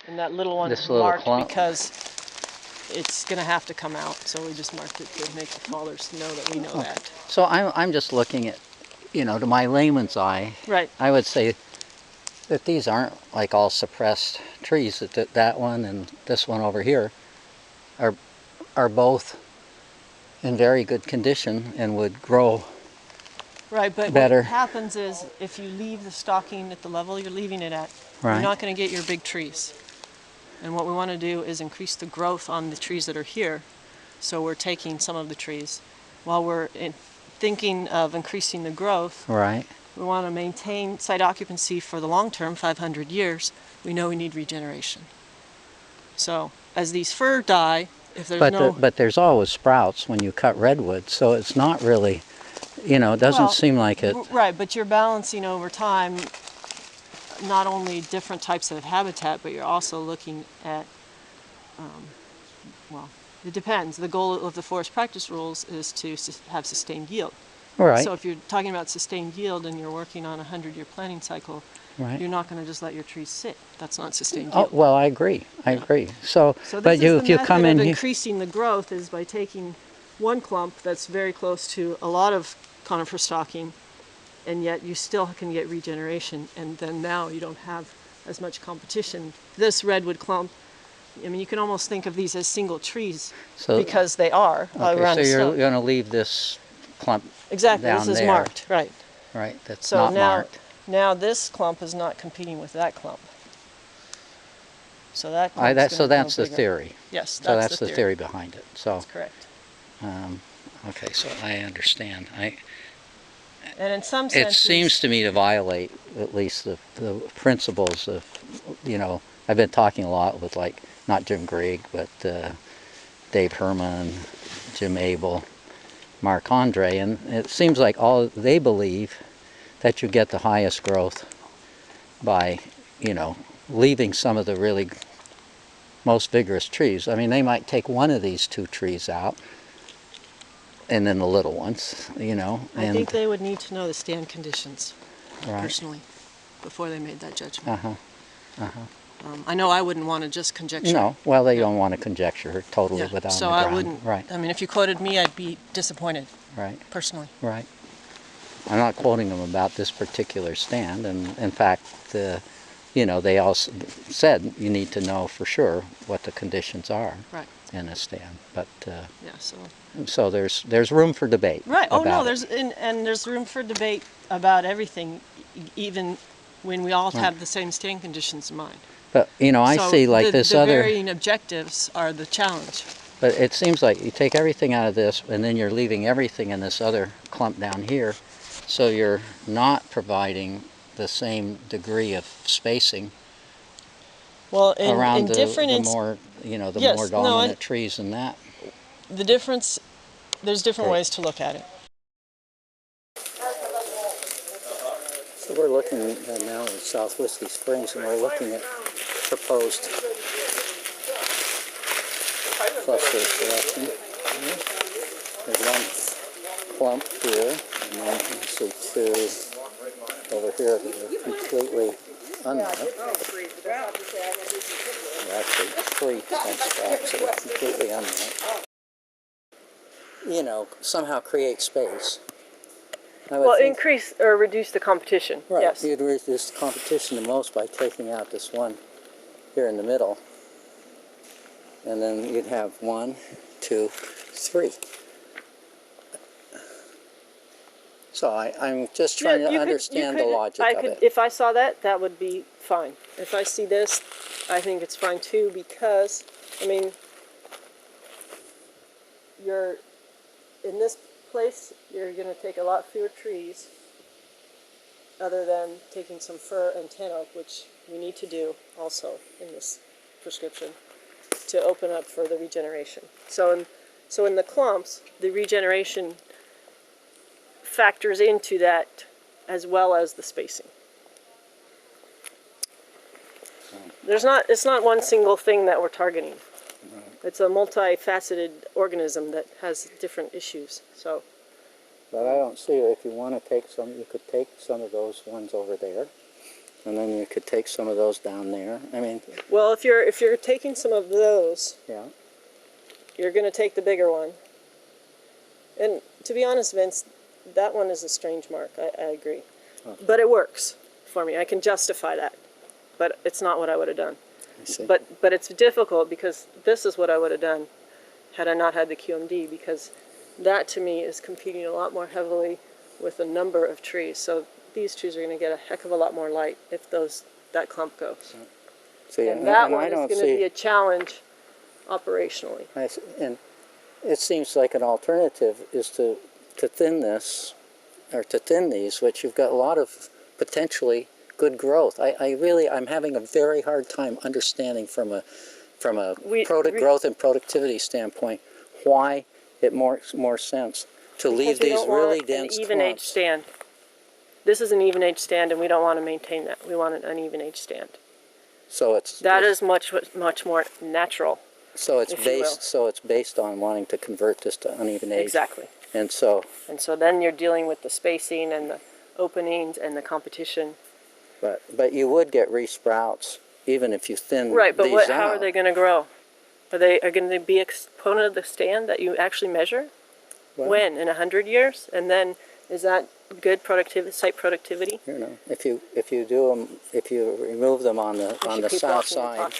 And that little one This is little marked clump. because it's going to have to come out. So we just marked it to make the fallers know that we know that. So I'm just looking at, you know, to my layman's eye, Right. I would say that these aren't like all suppressed trees. That one and this one over here are both in very good condition and would grow Right, but better. what happens is if you leave the stocking at the level you're leaving it at, Right. you're not going to get your big trees. And what we want to do is increase the growth on the trees that are here. So we're taking some of the trees. While we're thinking of increasing the growth, Right. we want to maintain site occupancy for the long term, 500 years. We know we need regeneration. So as these fir die, if there's But there's always sprouts when you cut redwood, so it's not really, you know, it doesn't seem like it. Right, but you're balancing over time not only different types of habitat, but you're also looking at, well, it depends. The goal of the forest practice rules is to have sustained yield. Right. So if you're talking about sustained yield and you're working on a 100-year planting cycle, Right. you're not going to just let your trees sit. That's not sustained Oh, yield. well, I agree. I agree. So So but this is if you come in of here, increasing the growth is by taking one clump that's very close to a lot of conifer stocking, and yet you still can get regeneration, and then now you don't have as much competition. This redwood clump, I mean, you can almost think of these as single trees because they are around so the you're slope. going to leave this clump Exactly, down this is there. marked, right. Right, that's So not marked. now this clump is not competing with that clump. So that clump's So that's the bigger. theory. Yes, So that's that's the the theory behind it. So That's correct. okay, so I understand. And in some It senses, seems to me to violate at least the principles of, you know, I've been talking a lot with, like, not Jim Grigg, but Dave Herman, Jim Abel, Mark Andre, and it seems like all they believe that you get the highest growth by, you know, leaving some of the really most vigorous trees. I mean, they might take one of these two trees out, and then the little ones, you know. I think they would need to know the stand conditions, Right. personally, before they made that judgment. Uh-huh. Uh-huh. I know I wouldn't want to just conjecture. No, well, they don't want to conjecture totally Yeah, without so the I ground. wouldn't. Right, I mean, if you quoted me, I'd be disappointed, right, personally. right. I'm not quoting them about this particular stand, and in fact, you know, they also said you need to know for sure what the conditions are Right. in a stand. But Yeah. so there's room for debate. Right. Oh no, about there's it. and there's room for debate about everything, even when we all have the same stand conditions in mind. But you know, I So see like this the other. varying objectives are the challenge. But it seems like you take everything out of this, and then you're leaving everything in this other clump down here, so you're not providing the same degree of spacing Well, around in different the more, you know, the yes, more no, dominant trees in that. the difference, there's different Right. ways to look at it. So we're looking now in South Whiskey Springs, and we're looking at proposed cluster selection. There's one clump here, and then you see two over here that are completely unmarked. Well, actually, three spots that are completely unmarked. You know, somehow create space. Well, increase or reduce the competition. Right. Yes. You'd reduce the competition the most by taking out this one here in the middle. And then you'd have 1, 2, 3. So I'm just trying to understand the logic of it. If I saw that, that would be fine. If I see this, I think it's fine too, because, I mean, you're, in this place, you're going to take a lot fewer trees, other than taking some fir and tin oak, which we need to do also in this prescription, to open up for the regeneration. So in the clumps, the regeneration factors into that as well as the spacing. It's not one single thing that we're targeting. It's a multifaceted organism that has different issues. So, but I don't see it. If you want to take some, you could take some of those ones over there And then you could take some of those down there. I mean, Well, if you're taking some of those, yeah. you're going to take the bigger one. And to be honest, Vince, that one is a strange mark. I agree. Okay. But it works for me. I can justify that. But it's not what I would have done. I see. But it's difficult because this is what I would have done had I not had the QMD, because that to me is competing a lot more heavily with the number of trees. So these trees are going to get a heck of a lot more light if that clump goes. See, And that and one I is don't going to see, be a challenge operationally. and it seems like an alternative is to thin this, or to thin these, which you've got a lot of potentially good growth. I'm having a very hard time understanding from a growth and productivity standpoint why it makes more sense to leave Because we these don't really want dense an even age clumps. stand. This is an even age stand, and we don't want to maintain that. We want an uneven age stand. So That is much more natural. so it's if you will. based on wanting to convert this to uneven age. Exactly. And so then you're dealing with the spacing and the openings and the competition. but you would get resprouts even if you thin Right, but these how are out. they going to grow? Are they going to be a component of the stand that you actually measure? Well, When? In 100 years? And then is that good site productivity? you know, if you remove them on We the should keep south walking and side. talking.